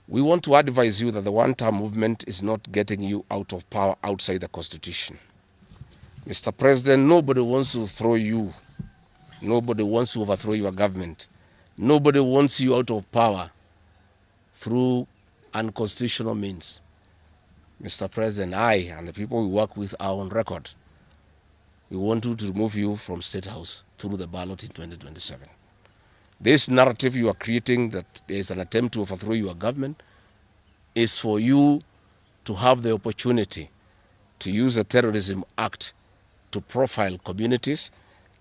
We want to advise you that the one-term movement is not getting you out of power outside the Constitution. Mr. President, nobody wants to throw you. Nobody wants to overthrow your government. Nobody wants you out of power through unconstitutional means. Mr. President, I and the people we work with are on record. We want to remove you from State House through the ballot in 2027. This narrative you are creating that there is an attempt to overthrow your government is for you to have the opportunity to use a terrorism act to profile communities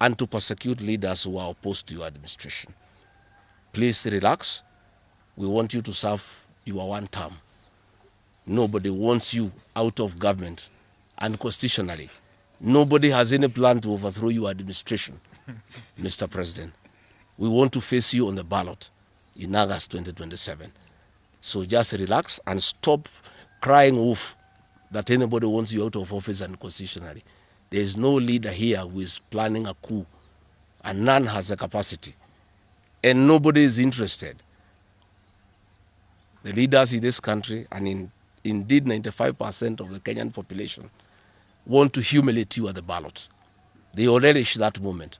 and to persecute leaders who are opposed to your administration. Please relax. We want you to serve your one term. Nobody wants you out of government unconstitutionally. Nobody has any plan to overthrow your administration, Mr. President. We want to face you on the ballot in August 2027. So just relax and stop crying wolf that anybody wants you out of office unconstitutionally. There is no leader here who is planning a coup, and none has the capacity. And nobody is interested. The leaders in this country, and indeed 95% of the Kenyan population, want to humiliate you at the ballot. They will relish that moment.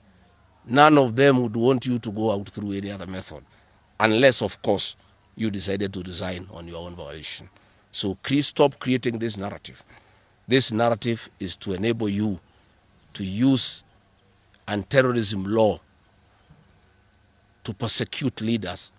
None of them would want you to go out through any other method, unless, of course, you decided to resign on your own volition. So please stop creating this narrative. This narrative is to enable you to use anti-terrorism law to persecute leaders